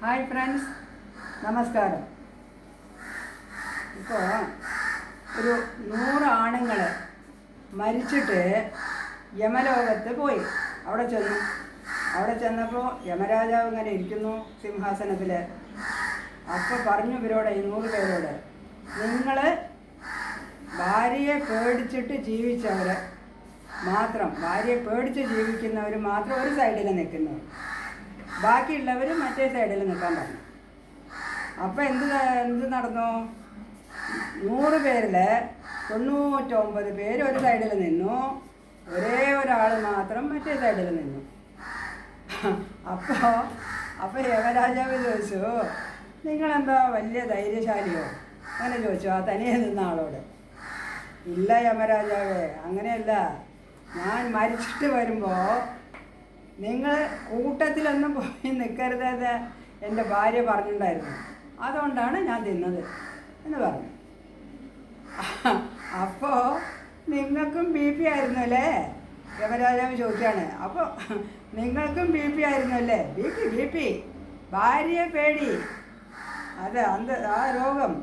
Hi friends, നമസ്കാരം. ഇപ്പോൾ ഒരു 100 ആണുങ്ങൾ മരിച്ചിട്ട് യമലോകത്ത് പോയി. അവിടെ ചെന്നപ്പോൾ യമരാജാവ് ഇങ്ങനെ ഇരിക്കുന്നു സിംഹാസനത്തിൽ. അപ്പോൾ പറഞ്ഞു ഇവരോട്, ഈ 100 പേരോട്, നിങ്ങൾ ഭാര്യയെ പേടിച്ചിട്ട് ജീവിച്ചവർ മാത്രം, ഭാര്യയെ പേടിച്ച് ജീവിക്കുന്നവർ മാത്രം ഒരു സൈഡിൽ നിൽക്കുന്നു, ബാക്കിയുള്ളവർ മറ്റേ സൈഡിൽ നിൽക്കാൻ പറഞ്ഞു. അപ്പോൾ എന്ത് നടന്നു? 100 പേരിൽ 99 പേര് ഒരു സൈഡിൽ നിന്നു, ഒരേ ഒരാൾ മാത്രം മറ്റേ സൈഡിൽ നിന്നു. അപ്പോൾ യമരാജാവ് ചോദിച്ചു, നിങ്ങളെന്താ വലിയ ധൈര്യശാലിയോ? അങ്ങനെ ചോദിച്ചു ആ തനിയെ നിന്ന ആളോട്. ഇല്ല യമരാജാവേ, അങ്ങനെയല്ല, ഞാൻ മരിച്ചിട്ട് വരുമ്പോൾ നിങ്ങൾ കൂട്ടത്തിലൊന്നും പോയി നിൽക്കരുതെന്ന് എൻ്റെ ഭാര്യ പറഞ്ഞിട്ടുണ്ടായിരുന്നു, അതുകൊണ്ടാണ് ഞാൻ തിന്നത് എന്ന് പറഞ്ഞു. അപ്പോൾ നിങ്ങൾക്കും BP ആയിരുന്നു അല്ലേ? യമരാജാവ് ചോദിക്കുകയാണ്. അപ്പോൾ നിങ്ങൾക്കും BP ആയിരുന്നു അല്ലേ? BP ഭാര്യയെ പേടി, അത് ആ രോഗം